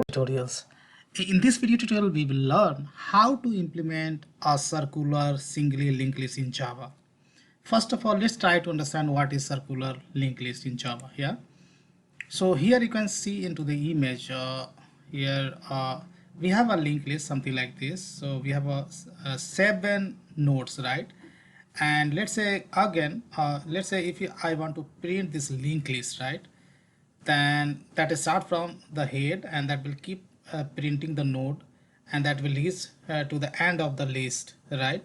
Tutorials. In this video tutorial, we will learn how to implement a circular singly linked list in Java. First of all, let's try to understand what is circular linked list in Java. Yeah. So here you can see into the image. Here we have a linked list, something like this. So we have a 7 nodes, right? And let's say again, let's say if I want to print this linked list, right? Then that is start from the head and that will keep printing the node and that will reach to the end of the list, right?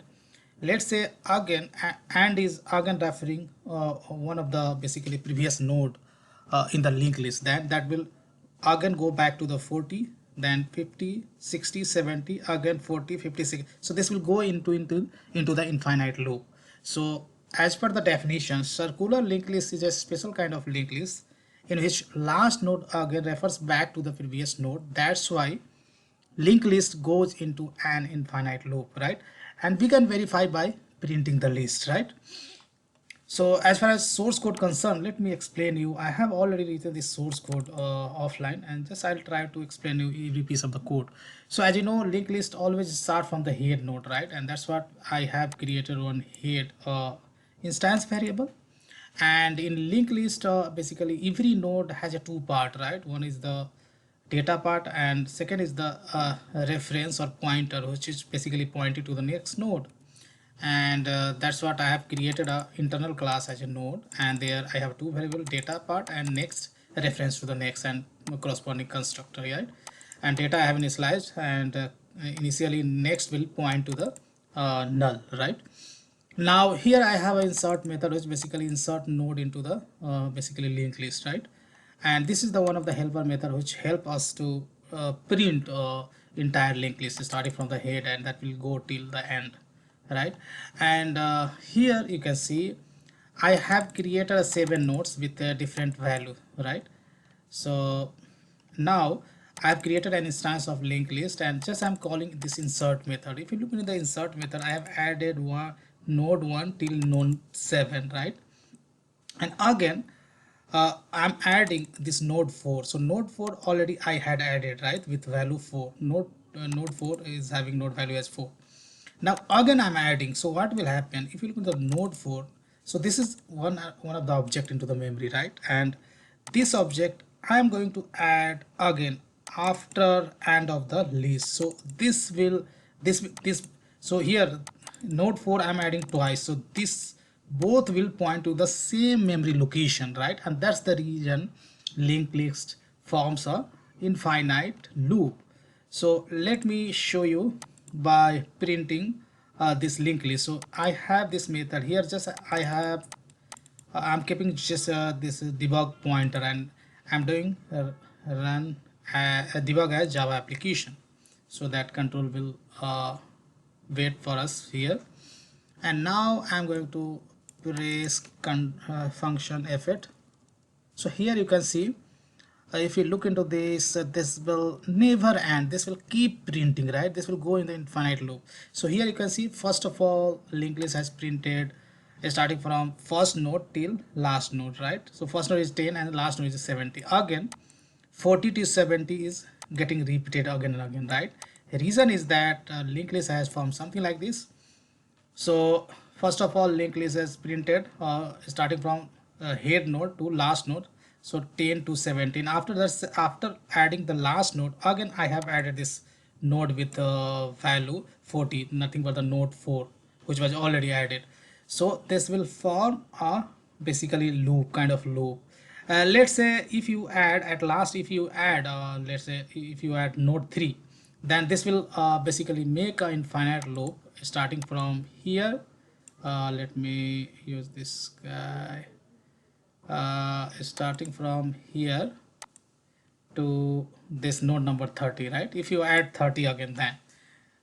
Let's say again and is again referring one of the basically previous node in the linked list, then that will again go back to the 40, then 50, 60, 70, again 40, 50, 60. So this will go into the infinite loop. So as per the definition, circular linked list is a special kind of linked list in which last node again refers back to the previous node. That's why linked list goes into an infinite loop, right? And we can verify by printing the list, right? So as far as source code concerned, let me explain you. I have already written this source code offline, and just I'll try to explain you every piece of the code. So as you know, linked list always start from the head node, right? And that's what I have created one head instance variable. And in linked list, basically every node has a two part, right? One is the data part and second is the reference or pointer, which is basically pointing to the next node. And that's what I have created a internal class as a node, and there I have two variable, data part and next reference to the next and corresponding constructor, right? And data I have initialized, and initially next will point to the null, right? Now here I have an insert method which basically insert node into the basically linked list, right? And this is the one of the helper method which help us to print entire linked list starting from the head, and that will go till the end, right? And here you can see I have created 7 nodes with a different value, right? So now I've created an instance of linked list and just I'm calling this insert method. If you look into the insert method, I have added one node 1 till node 7, right? And again I'm adding this node 4. So node 4 already I had added, right, with value 4. Node 4 is having node value as 4. Now again I'm adding. So what will happen if you look at the node 4? So this is one of the object into the memory, right? And this object I am going to add again after end of the list. So this will this so here node 4 I'm adding twice, so this both will point to the same memory location, right? And that's the reason linked list forms a infinite loop. So let me show you by printing this linked list. So I have this method here, just I have I'm keeping just this debug pointer, and I'm doing run debug as Java application, so that control will wait for us here. And now I'm going to press function F8. So here you can see if you look into this, this will never end, this will keep printing, right? This will go in the infinite loop. So here you can see first of all linked list has printed starting from first node till last node, right? So first node is 10 and last node is 70. Again 40 to 70 is getting repeated again and again, right? The reason is that linked list has formed something like this. So first of all linked list is printed starting from head node to last node, so 10 to 17. After that, after adding the last node, again I have added this node with value 40, nothing but the node 4 which was already added. So this will form a basically loop, kind of loop. Let's say if you add at last, if you add let's say if you add node 3, then this will basically make an infinite loop starting from here. Let me use this guy, starting from here to this node number 30, right? If you add 30 again, then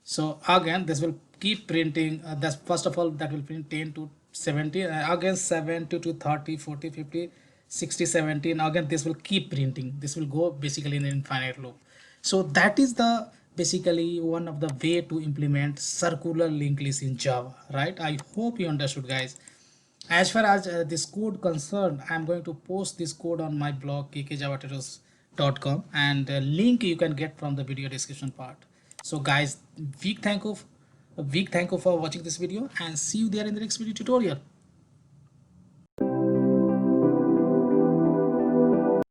so again this will keep printing. That's first of all that will print 10 to 70, again 70 to 30, 40, 50, 60, 70, and again this will keep printing. This will go basically in an infinite loop. So that is the basically one of the way to implement circular linked list in Java, right? I hope you understood, guys. As far as this code concerned, I'm going to post this code on my blog kkjavatutorials com, and link you can get from the video description part. So guys, big thank you for watching this video, and see you there in the next video tutorial.